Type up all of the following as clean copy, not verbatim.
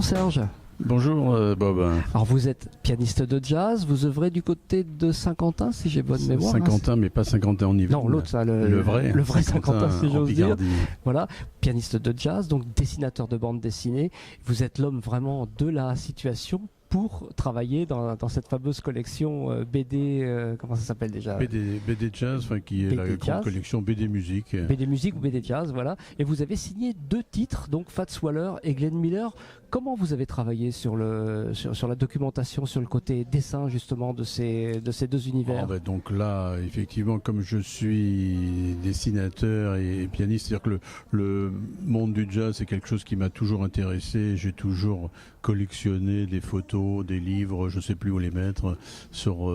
Bonjour Serge. Bonjour Bob. Alors vous êtes pianiste de jazz, vous œuvrez du côté de Saint-Quentin si j'ai bonne mémoire. Saint-Quentin, mais pas Saint-Quentin en Yvelines. Non, l'autre, ça, le vrai Saint-Quentin si j'ose dire. Voilà, pianiste de jazz, donc dessinateur de bande dessinée. Vous êtes l'homme vraiment de la situation pour travailler dans cette fameuse collection BD, comment ça s'appelle déjà, BD Jazz, qui est BD la grande collection BD Musique. BD Musique ou BD Jazz, voilà. Et vous avez signé 2 titres, donc Fats Waller et Glenn Miller. Comment vous avez travaillé sur la documentation, sur le côté dessin justement de ces 2 univers? Donc là, effectivement, comme je suis dessinateur et pianiste, c'est-à-dire que le monde du jazz, c'est quelque chose qui m'a toujours intéressé. J'ai toujours collectionné des photos, des livres, je ne sais plus où les mettre, sur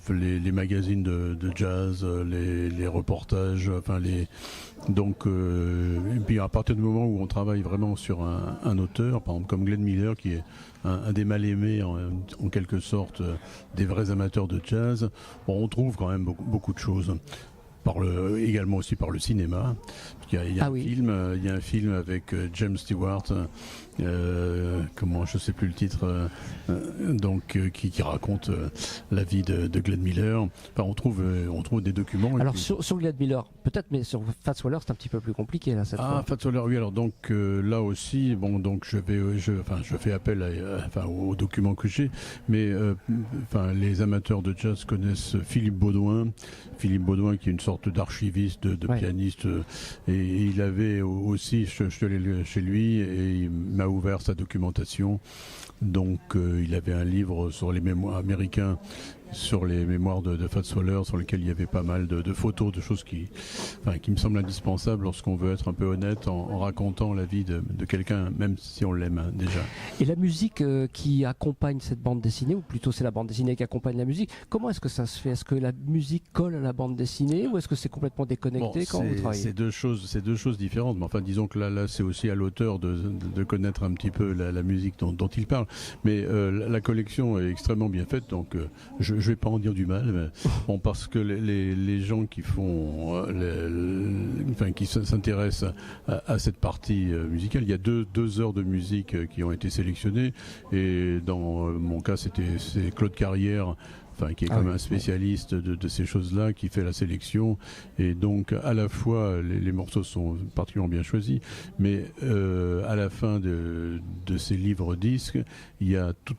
les magazines de jazz, les reportages, donc, et puis à partir du moment où on travaille vraiment sur un auteur, par exemple comme Glenn Miller, qui est un des mal-aimés en quelque sorte des vrais amateurs de jazz, on trouve quand même beaucoup de choses. Également aussi par le cinéma. Il y a un film avec James Stewart, je sais plus le titre, qui raconte la vie de Glenn Miller. On trouve des documents. Alors sur Glenn Miller, peut-être, mais sur Fats Waller, c'est un petit peu plus compliqué là cette fois. Fats Waller, oui. Alors donc là aussi, je fais appel aux documents que j'ai, mais les amateurs de jazz connaissent Philippe Baudouin, qui est une sorte d'archiviste, de pianiste, et il avait aussi, je suis allé chez lui et il m'a ouvert sa documentation. Donc il avait un livre sur les mémoires américains, sur les mémoires de Fats Waller, sur lesquels il y avait pas mal de photos, de choses qui me semblent indispensables lorsqu'on veut être un peu honnête en racontant la vie de quelqu'un, même si on l'aime déjà. Et la musique qui accompagne cette bande dessinée, ou plutôt c'est la bande dessinée qui accompagne la musique, comment est-ce que ça se fait? Est-ce que la musique colle à la bande dessinée ou est-ce que c'est complètement déconnecté quand vous travaillez? C'est deux choses différentes, mais disons que là c'est aussi à l'auteur de connaître un petit peu la musique dont il parle. Mais la collection est extrêmement bien faite, donc je vais pas en dire du mal, mais parce que les gens qui font, qui s'intéressent à cette partie musicale, il y a deux heures de musique qui ont été sélectionnées, et dans mon cas c'est Claude Carrière, qui est comme un spécialiste de ces choses-là, qui fait la sélection, et donc à la fois les morceaux sont particulièrement bien choisis, mais à la fin de ces livres disques, il y a tout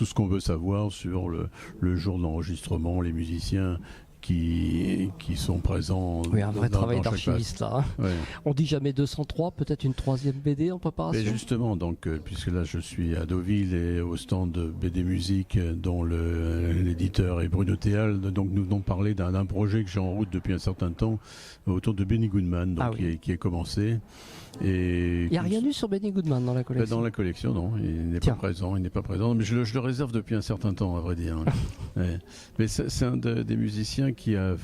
ce qu'on veut savoir sur le jour de l'enregistrement, les musiciens qui sont présents. Oui, un vrai travail d'archiviste là. Ouais. On dit jamais 203, peut-être une 3e BD en préparation. Mais justement, donc, puisque là je suis à Deauville et au stand de BD Musique, dont l'éditeur est Bruno Théal, donc nous venons parler d'un projet que j'ai en route depuis un certain temps autour de Benny Goodman, qui est commencé. Et il n'y a rien eu sur Benny Goodman dans la collection? Dans la collection, non, il n'est pas présent, mais je le réserve depuis un certain temps, à vrai dire. Ouais. Mais c'est un des musiciens qui a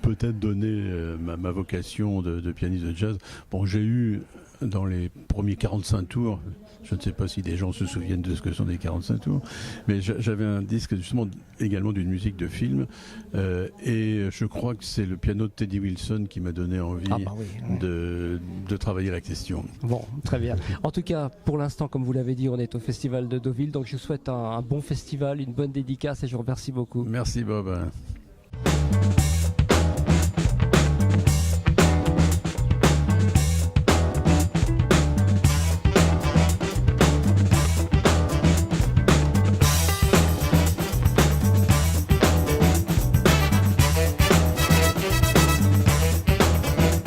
peut-être donné ma vocation de pianiste de jazz. J'ai eu dans les premiers 45 tours, je ne sais pas si des gens se souviennent de ce que sont des 45 tours, mais j'avais un disque justement également d'une musique de film, et je crois que c'est le piano de Teddy Wilson qui m'a donné envie de travailler la question. Bon, très bien. En tout cas, pour l'instant, comme vous l'avez dit, on est au Festival de Deauville, donc je vous souhaite un bon festival, une bonne dédicace, et je vous remercie beaucoup. Merci Bob.